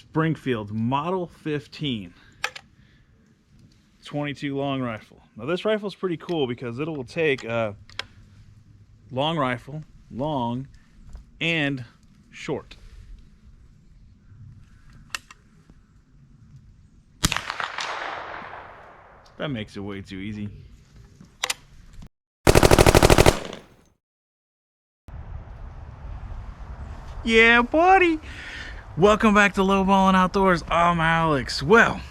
Springfield Model 15 22 long rifle. Now this rifle is pretty cool because it will take a long rifle, long and short. That makes it way too easy. Yeah, buddy. Welcome back to Lowballin' Outdoors. I'm Alex. Well,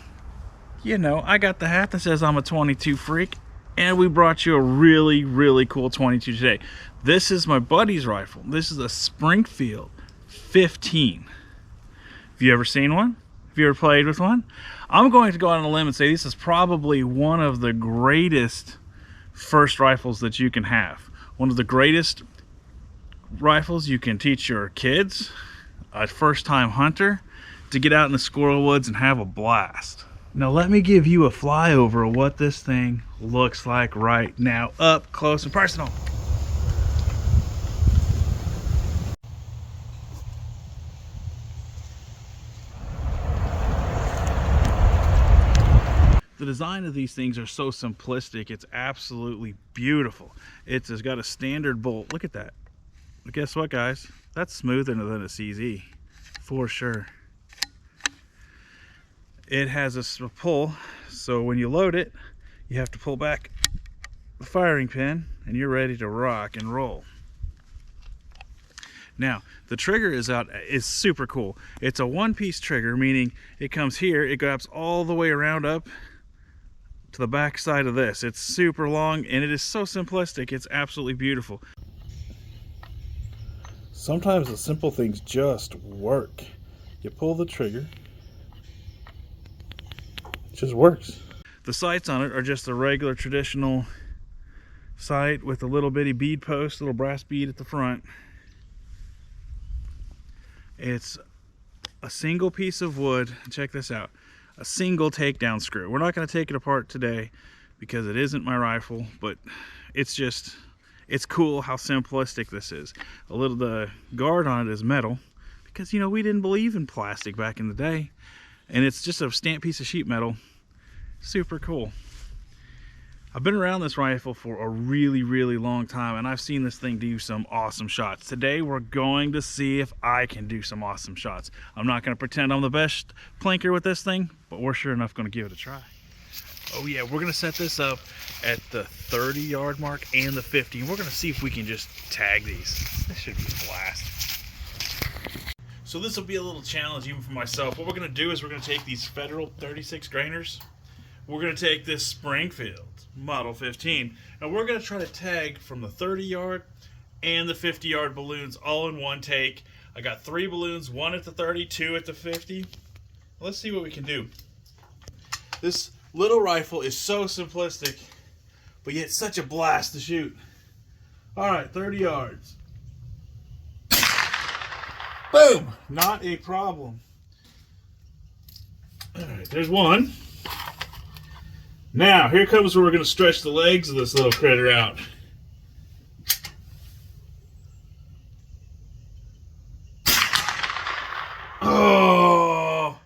you know, I got the hat that says I'm a 22 freak, and we brought you a really cool 22 today. This is my buddy's rifle. This is a Springfield 15. Have you ever seen one? Have you ever played with one? I'm going to go out on a limb and say this is probably one of the greatest first rifles that you can have. One of the greatest rifles you can teach your kids, a first-time hunter, to get out in the squirrel woods and have a blast. Now let me give you a flyover of what this thing looks like right now, up close and personal. The design of these things are so simplistic, it's absolutely beautiful. It's got a standard bolt. Look at that. But guess what, guys? That's smoother than a CZ, for sure. It has a pull, so when you load it, you have to pull back the firing pin, and you're ready to rock and roll. Now, the trigger is super cool. It's a one-piece trigger, meaning it comes here, it grabs all the way around up to the back side of this. It's super long, and it is so simplistic. It's absolutely beautiful. Sometimes the simple things just work. You pull the trigger, it just works. The sights on it are just a regular traditional sight with a little bitty bead post, little brass bead at the front. It's a single piece of wood. Check this out. A single takedown screw. We're not going to take it apart today because it isn't my rifle, but it's cool how simplistic this is. The guard on it is metal because, you know, we didn't believe in plastic back in the day, and it's just a stamped piece of sheet metal. Super cool. I've been around this rifle for a really long time, and I've seen this thing do some awesome shots. Today we're going to see if I can do some awesome shots. I'm not going to pretend I'm the best plinker with this thing, but we're sure enough going to give it a try. Oh yeah, we're going to set this up at the 30-yard mark and the 50. We're going to see if we can just tag these. This should be a blast. So this will be a little challenge even for myself. What we're going to do is we're going to take these Federal 36 grainers. We're going to take this Springfield Model 15, and we're going to try to tag from the 30-yard and the 50-yard balloons all in one take. I got 3 balloons, 1 at the 30, 2 at the 50. Let's see what we can do. This little rifle is so simplistic, but yet such a blast to shoot. All right, 30 yards. Boom! Not a problem. All right, there's one. Now, here comes where we're going to stretch the legs of this little critter out. Oh!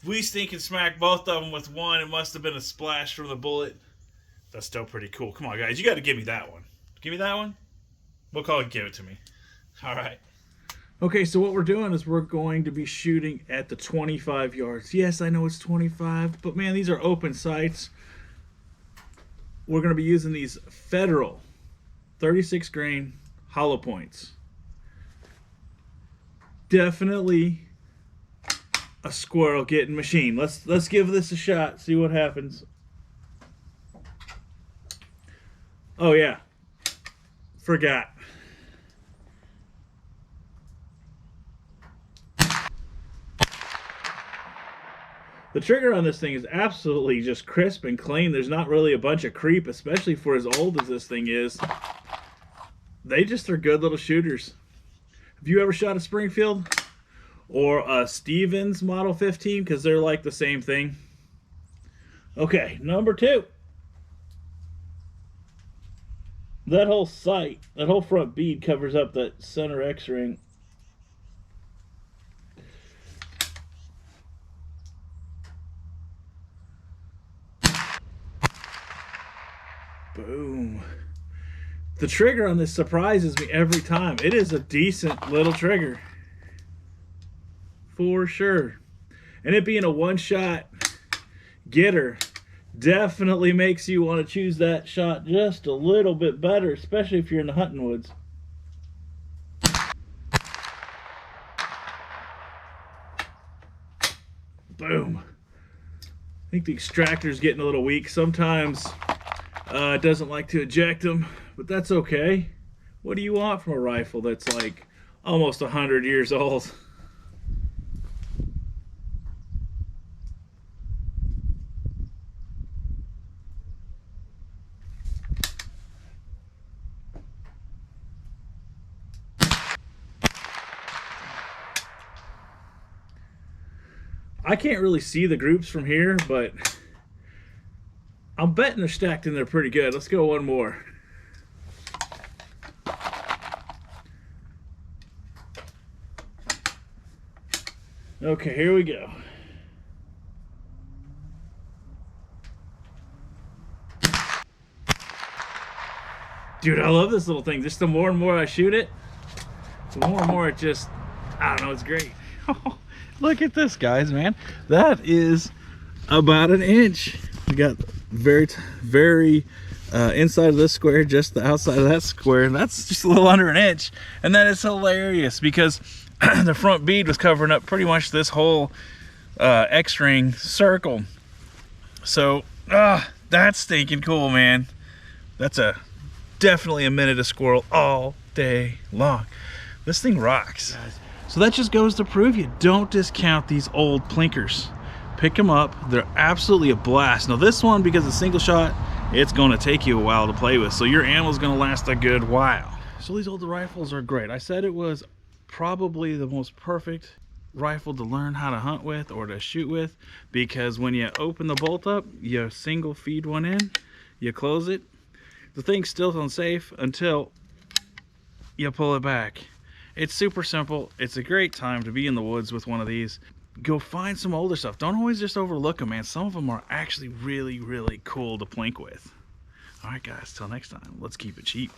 We stinking smacked both of them with one. It must have been a splash from the bullet. That's still pretty cool. Come on, guys. You got to give me that one. Give me that one? We'll call it give it to me. All right. Okay, so what we're doing is we're going to be shooting at the 25 yards. Yes, I know it's 25, but man, these are open sights. We're going to be using these Federal 36 grain hollow points. Definitely a squirrel getting machine. Let's give this a shot, see what happens. Oh yeah, forgot. The trigger on this thing is absolutely just crisp and clean. There's not really a bunch of creep, especially for as old as this thing is. They just are good little shooters. Have you ever shot a Springfield or a Stevens Model 15? Because they're like the same thing. Okay, number 2. That whole sight, that whole front bead covers up that center X-ring. Boom. The trigger on this surprises me every time. It is a decent little trigger. For sure. And it being a one-shot getter definitely makes you want to choose that shot just a little bit better, especially if you're in the hunting woods. Boom. I think the extractor's getting a little weak. Sometimes it doesn't like to eject them, but that's okay. What do you want from a rifle that's like almost 100 years old? I can't really see the groups from here, but I'm betting they're stacked in there pretty good. Let's go one more. Okay, here we go. Dude, I love this little thing. Just the more and more I shoot it, the more and more it just, I don't know, it's great. Look at this, guys, man. That is about an inch. We got very inside of this square, just the outside of that square. That's just a little under an inch. And that is hilarious because the front bead was covering up pretty much this whole X-ring circle. So, that's stinking cool, man. That's definitely a minute a squirrel all day long. This thing rocks. Guys. So that just goes to prove you don't discount these old plinkers. Pick them up. They're absolutely a blast. Now this one, because it's single shot, it's going to take you a while to play with. So your ammo is going to last a good while. So these older rifles are great. I said it was probably the most perfect rifle to learn how to hunt with or to shoot with, because when you open the bolt up, you single feed one in, you close it. The thing's still unsafe until you pull it back. It's super simple. It's a great time to be in the woods with one of these. Go find some older stuff. Don't always just overlook them, man. Some of them are actually really, really cool to plink with. All right, guys, till next time, let's keep it cheap.